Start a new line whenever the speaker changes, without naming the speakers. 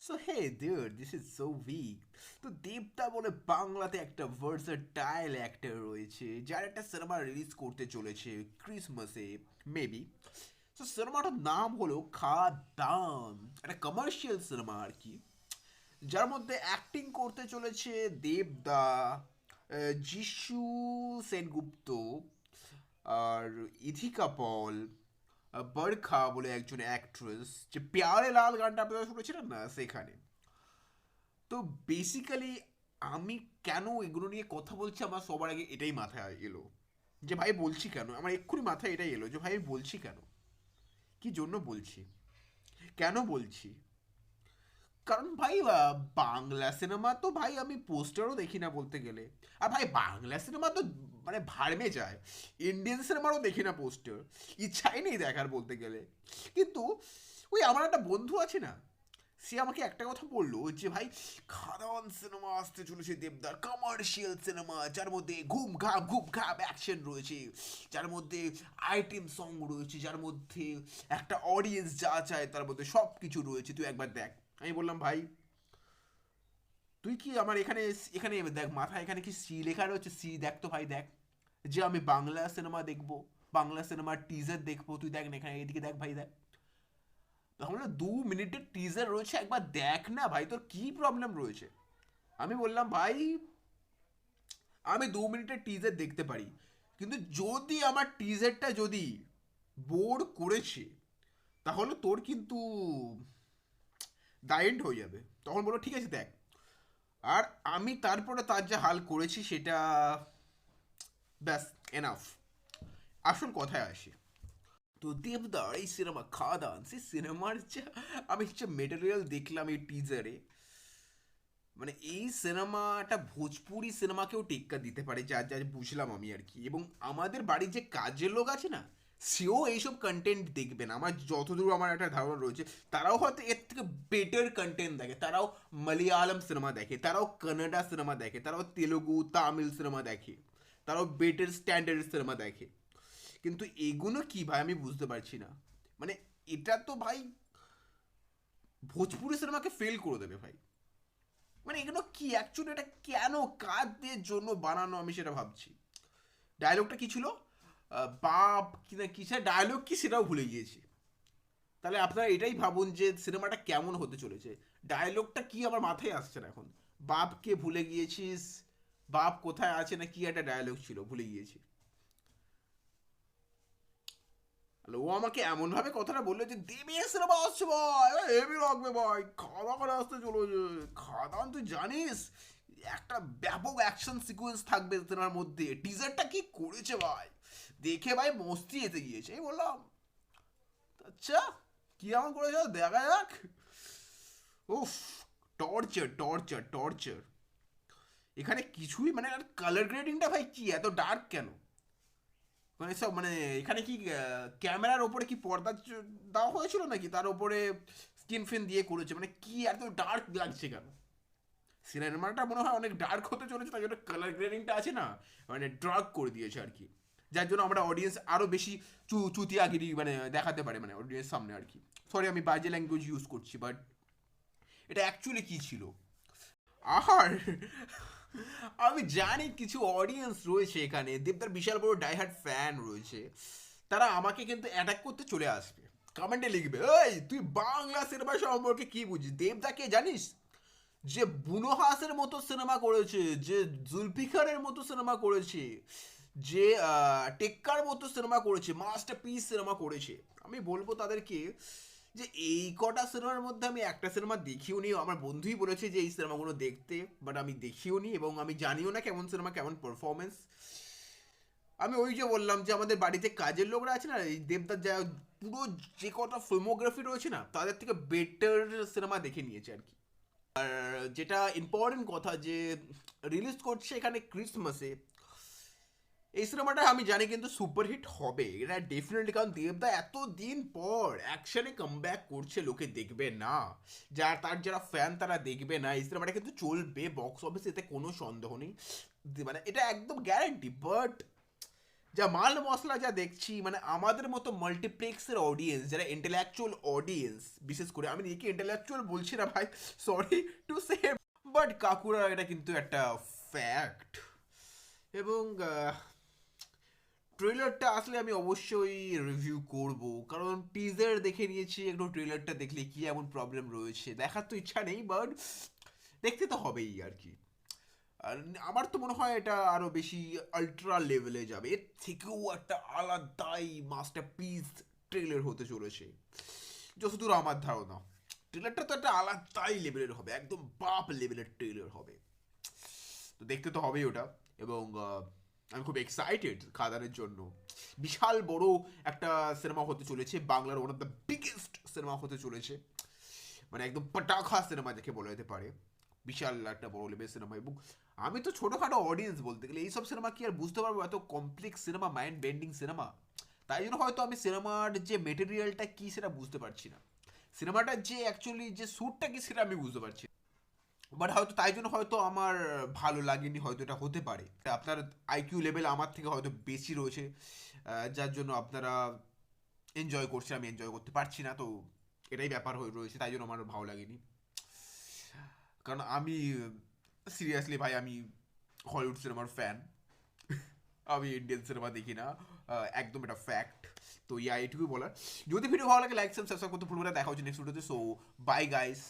So hey dude, this is so weak. তো দেবদা বলে বাংলাতে একটা ভার্সেটাইল অ্যাক্টর রয়েছে যার একটা সিনেমা রিলিজ করতে চলেছে ক্রিসমাসে, মেবি। তো সিনেমাটার নাম হলো খাদান, একটা কমার্শিয়াল সিনেমা আর কি, যার মধ্যে অ্যাক্টিং করতে চলেছে দেবদা, যিশু সেনগুপ্ত, আর ইথিকা পল, বরখা বলে একজন অ্যাক্ট্রেস, যে প্যারে লাল গানটা আপনারা শুনেছিলেন না সেখানে। তো বেসিক্যালি আমি কেন এগুলো নিয়ে কথা বলছি, আমার সবার আগে এটাই মাথায় এলো, যে ভাই বলছি কেন, আমার এক্ষুনি মাথায় এটাই এলো যে ভাই আমি বলছি কেন, কি জন্য বলছি, কেন বলছি। কারণ ভাই বাংলা সিনেমা তো ভাই আমি পোস্টারও দেখি না বলতে গেলে। আর ভাই বাংলা সিনেমা তো মানে ভাড়মে যায়, ইন্ডিয়ান সিনেমারও দেখি না পোস্টার, ইচ্ছাই নেই দেখার বলতে গেলে। কিন্তু ওই আমার একটা বন্ধু আছে না, সে আমাকে একটা কথা বললো যে ভাই খাদান সিনেমা আসতে চলেছে দেবদার, কমার্শিয়াল সিনেমা যার মধ্যে ঘুম ঘাম অ্যাকশন রয়েছে, যার মধ্যে আইটেম সং রয়েছে, যার মধ্যে একটা অডিয়েন্স যা চায় তার মধ্যে সব কিছু রয়েছে, তুই একবার দেখ। আমি বললাম ভাই তুই কি আমার এখানে, এখানে দেখ মাথা এখানে কি সি লেখা রয়েছে, সি দেখ তো ভাই দেখ, যে আমি বাংলা সিনেমা দেখবো, বাংলা সিনেমার টিজার দেখবো, তুই দেখ না এখানে, এদিকে দেখ ভাই দেখ। তখন 2 মিনিটের টিজার রয়েছে, একবার দেখ না ভাই, তোর কি প্রবলেম রয়েছে। আমি বললাম ভাই আমি 2 মিনিটের টিজার দেখতে পারি, কিন্তু যদি আমার টিজারটা যদি বোর করেছে তাহলে তোর কিন্তু দ্য এন্ড হয়ে যাবে। তখন বলো ঠিক আছে দেখ। আর আমি তারপরে তার যা হাল করেছি সেটা ব্যাস, এনাফ। আসল কথায় আসি। তো দেবদার এই সিনেমা খাদান, সেই সিনেমার যা আমি যে মেটেরিয়াল দেখলাম এই টিজারে, মানে এই সিনেমাটা ভোজপুরি সিনেমাকেও টেক্কা দিতে পারে, যা যা বুঝলাম আমি আর কি। এবং আমাদের বাড়ির যে কাজের লোক আছে না, সেও এইসব কন্টেন্ট দেখবে না, আমার যতদূর আমার একটা ধারণা রয়েছে। তারাও হয়তো এর থেকে বেটার কন্টেন্ট দেখে, তারাও মালয়ালম সিনেমা দেখে, তারাও কানাডা সিনেমা দেখে, তারাও তেলুগু তামিল সিনেমা দেখে, তারাও বেটার স্ট্যান্ডার্ড সিনেমা দেখে। কিন্তু এগুলো কি ভাই আমি বুঝতে পারছি না। মানে এটা তো ভাই ভোজপুরি সিনেমাকে ফেল করে দেবে ভাই। মানে এগুলো কি অ্যাকচুয়ালি, এটা কেন, কাদের জন্য বানানো, আমি সেটা ভাবছি। ডায়লগটা কি ছিল, বাপ কি না কিসের ডায়লগ কি সেটাও ভুলে গিয়েছি। তাহলে আপনারা এটাই ভাবুন যে সিনেমাটা কেমন হতে চলেছে। ডায়লগটা কি আমার মাথায় আসছে না এখন। বাপকে ভুলে গিয়েছিস, বাপ কোথায় আছে না কি একটা ডায়লগ ছিল, ভুলে গিয়েছি। তাহলে ও আমাকে এমন ভাবে কথাটা বললো যে দেবে সিনেমা আসছে ভাই, হেভি লাগবে ভাই, খাওয়া করে আসতে চলেছে খাদান, তুই জানিস একটা ব্যাপক অ্যাকশন সিকোয়েন্স থাকবে সিনেমার মধ্যে, টিজারটা কি করেছে ভাই, দেখে ভাই মস্তি এতে গিয়েছে। এই বললাম আচ্ছা কি এমন করেছে দেখা যাক। উফ, টর্চার টর্চার টর্চার। এখানে কিছুই মানে, আর কালার গ্রেডিংটা ভাই কি এত ডার্ক কেন, মানে সব মানে এখানে কি ক্যামেরার ওপরে কি পর্দা দেওয়া হয়েছিল নাকি তার ওপরে স্কিন ফিন দিয়ে করেছে, মানে কি এত ডার্ক লাগছে কেন। সিনেমাটা মনে হয় অনেক ডার্ক হতে চলেছে, তাই জন্য কালার গ্রেডিংটা আছে না, মানে ডার্ক করে দিয়েছে আর কি, যার জন্য আমরা অডিয়েন্স আরো বেশি চুতিয়াগিরি মানে দেখাতে পারে মানে অডিয়েন্স সামনে আর কি। সরি আমি বাজে ল্যাঙ্গুয়েজ ইউজ করছি, বাট এটা অ্যাকচুয়ালি কি ছিল। আর আমি জানি কিছু অডিয়েন্স রয়েছে এখানে, দেবদার বিশাল বড় ডাইহার্ট ফ্যান রয়েছে, তারা আমাকে কিন্তু অ্যাটাক করতে চলে আসবে, কমেন্টে লিখবে এই তুই বাংলা সিনেমা সম্পর্কে কি বুঝিস, দেবদাকে জানিস যে বুনো হাসের মতো সিনেমা করেছে, যে জুলফিকারের মতো সিনেমা করেছে, যে টেক্কার মতো সিনেমা করেছে, মাস্টার পিস সিনেমা করেছে। আমি বলবো তাদেরকে যে এই কটা সিনেমার মধ্যে আমি একটা সিনেমা দেখিও নি, আমার বন্ধুই বলেছে যে এই সিনেমাগুলো দেখতে, বাট আমি দেখিও নি এবং আমি জানিও না কেমন সিনেমা, কেমন পারফরমেন্স। আমি ওই যে বললাম যে আমাদের বাড়িতে কাজের লোকরা আছে না, এই দেবদার যা পুরো যে কটা ফিল্মোগ্রাফি রয়েছে না তাদের থেকে বেটার সিনেমা দেখে নিয়েছে আর কি। যেটা ইম্পর্টেন্ট কথা যে রিলিজ করছে এখানে ক্রিসমাসে, এই সিনেমাটা আমি জানি কিন্তু সুপারহিট হবে এটা ডেফিনেটলি, কারণ দেবদা এত দিন পর অ্যাকশনে কামব্যাক করছে, লোকে দেখবে না, তার যারা ফ্যান তারা দেখবে না, এই সিনেমাটা কিন্তু চলবে বক্স অফিসে, এতে কোনো সন্দেহ নেই, মানে এটা একদম গ্যারান্টি। বাট যা মাল মশলা যা দেখছি, মানে আমাদের মতো মাল্টিপ্লেক্সের অডিয়েন্স, যারা ইন্টেলেকচুয়াল অডিয়েন্স, বিশেষ করে আমি নিজেকে ইন্টেলেকচুয়াল বলছি না ভাই, সরি টু সে, বাট কাকুরা এটা কিন্তু একটা ফ্যাক্ট। এবং ট্রেলারটা আসলে আমি অবশ্যই রিভিউ করব, কারণ টিজার দেখে নিয়েছি, একটু ট্রেলারটা দেখলে কি এমন প্রবলেম রয়েছে দেখার তো ইচ্ছা নেই, বাট দেখতে তো হবেই আর কি। আর আমার তো মনে হয় এটা আরো বেশি আল্ট্রা লেভেলে যাবে, এর থেকেও একটা আলাদাই মাস্টারপিস ট্রেলার হতে চলেছে যতদূর আমার ধারণা। ট্রেলারটা তো একটা আলাদাই লেভেলের হবে, একদম বাপ লেভেলের ট্রেলার হবে, তো দেখতে তো হবেই ওটা। এবং আমি খুব এক্সাইটেড খাদানের জন্য। বিশাল বড় একটা সিনেমা হতে চলেছে, বাংলার one of the biggest cinema হতে চলেছে, মানে একদম পটাখা সিনেমা যাকে বলা যেতে পারে, বিশাল একটা বড় লেভেল সিনেমা। এবং আমি তো ছোটোখাটো অডিয়েন্স বলতে গেলে, এইসব সিনেমা কি আর বুঝতে পারবো, এত complex cinema, mind bending cinema, তাই জন্য হয়তো আমি সিনেমার যে মেটেরিয়ালটা কি সেটা বুঝতে পারছি না, সিনেমাটার যে অ্যাকচুয়ালি যে শ্যুটটা কি সেটা আমি বুঝতে পারছি, বাট হয়তো তাই জন্য হয়তো আমার ভালো লাগেনি, হয়তো এটা হতে পারে, আপনার আইকিউ লেভেল আমার থেকে হয়তো বেশি রয়েছে, যার জন্য আপনারা এনজয় করছেন, আমি এনজয় করতে পারছি না, তো এটাই ব্যাপার হয়ে রয়েছে, তাই জন্য আমার ভালো লাগেনি। কারণ আমি সিরিয়াসলি ভাই, আমি হলিউড সিনেমার ফ্যান, আমি ইন্ডিয়ান সিনেমা দেখি না, একদম এটা ফ্যাক্ট। তো ইয়া, এইটুকুই বলার। যদি ভিডিও ভালো লাগে লাইক সাবস্ক্রাইব করতে ভুলবেন না। দেখা হচ্ছে নেক্সট ভিডিওতে। So bye guys.